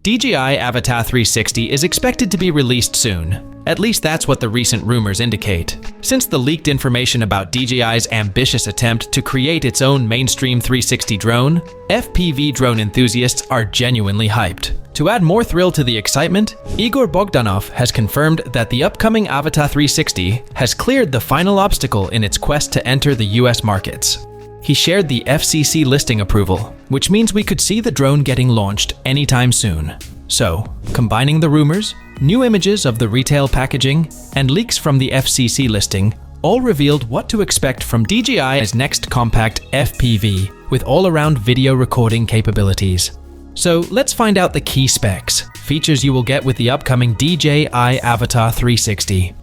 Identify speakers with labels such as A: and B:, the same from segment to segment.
A: DJI Avata 360 is expected to be released soon. At least that's what the recent rumors indicate. Since the leaked information about DJI's ambitious attempt to create its own mainstream 360 drone, FPV drone enthusiasts are genuinely hyped. To add more thrill to the excitement, Igor Bogdanov has confirmed that the upcoming Avata 360 has cleared the final obstacle in its quest to enter the US markets. He shared the FCC listing approval, which means we could see the drone getting launched anytime soon. So, combining the rumors, new images of the retail packaging, and leaks from the FCC listing all revealed what to expect from DJI's next compact FPV with all-around video recording capabilities. So let's find out the key specs, features you will get with the upcoming DJI Avata 360.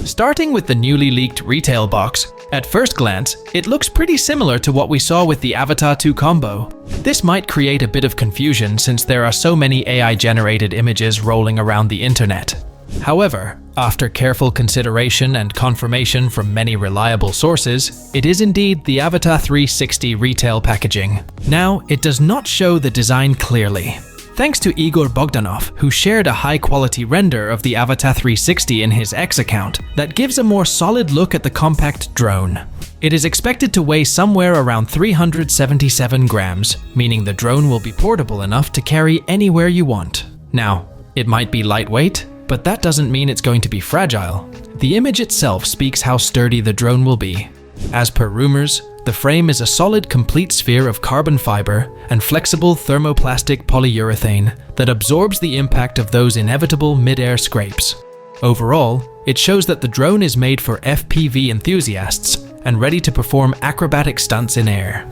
A: Starting with the newly leaked retail box, at first glance, it looks pretty similar to what we saw with the Avata 2 combo. This might create a bit of confusion since there are so many AI-generated images rolling around the internet. However, after careful consideration and confirmation from many reliable sources, it is indeed the Avata 360 retail packaging. Now, it does not show the design clearly. Thanks to Igor Bogdanov, who shared a high-quality render of the Avata 360 in his X account that gives a more solid look at the compact drone. It is expected to weigh somewhere around 377 grams, meaning the drone will be portable enough to carry anywhere you want. Now, it might be lightweight, but that doesn't mean it's going to be fragile. The image itself speaks how sturdy the drone will be. As per rumors, the frame is a solid complete sphere of carbon fiber and flexible thermoplastic polyurethane that absorbs the impact of those inevitable mid-air scrapes. Overall, it shows that the drone is made for FPV enthusiasts and ready to perform acrobatic stunts in air.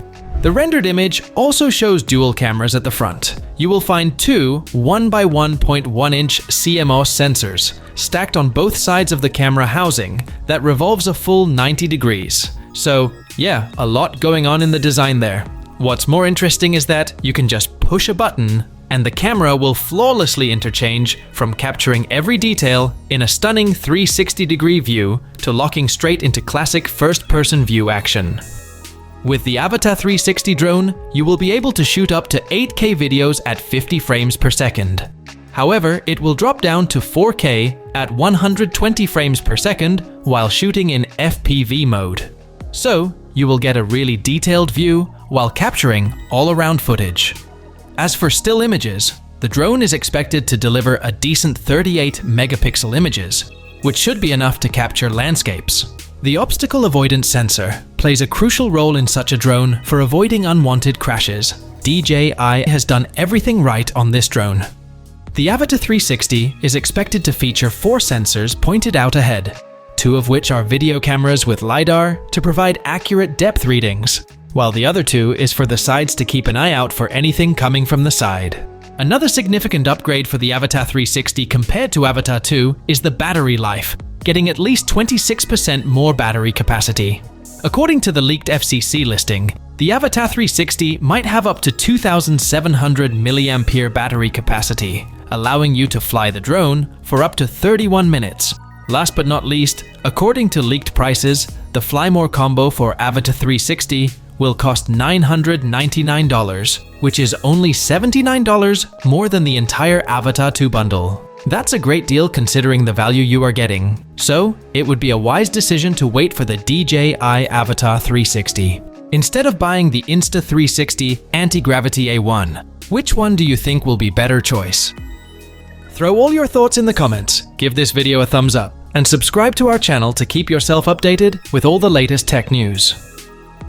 A: The rendered image also shows dual cameras at the front. You will find two 1x1.1-inch CMOS sensors stacked on both sides of the camera housing that revolves a full 90 degrees. So yeah, a lot going on in the design there. What's more interesting is that you can just push a button and the camera will flawlessly interchange from capturing every detail in a stunning 360-degree view to locking straight into classic first-person view action. With the Avata 360 drone, you will be able to shoot up to 8K videos at 50 frames per second. However, it will drop down to 4K at 120 frames per second while shooting in FPV mode. So, you will get a really detailed view while capturing all-around footage. As for still images, the drone is expected to deliver a decent 38 megapixel images, which should be enough to capture landscapes. The obstacle avoidance sensor plays a crucial role in such a drone for avoiding unwanted crashes. DJI has done everything right on this drone. The Avata 360 is expected to feature 4 sensors pointed out ahead, 2 of which are video cameras with LiDAR to provide accurate depth readings, while the other 2 is for the sides to keep an eye out for anything coming from the side. Another significant upgrade for the Avata 360 compared to Avata 2 is the battery life, getting at least 26% more battery capacity. According to the leaked FCC listing, the Avata 360 might have up to 2,700 mAh battery capacity, allowing you to fly the drone for up to 31 minutes. Last but not least, according to leaked prices, the Fly More combo for Avata 360 will cost $999, which is only $79 more than the entire Avata 2 bundle. That's a great deal considering the value you are getting. So, it would be a wise decision to wait for the DJI Avata 360. Instead of buying the Insta360 Anti-Gravity A1, which one do you think will be better choice? Throw all your thoughts in the comments, give this video a thumbs up, and subscribe to our channel to keep yourself updated with all the latest tech news.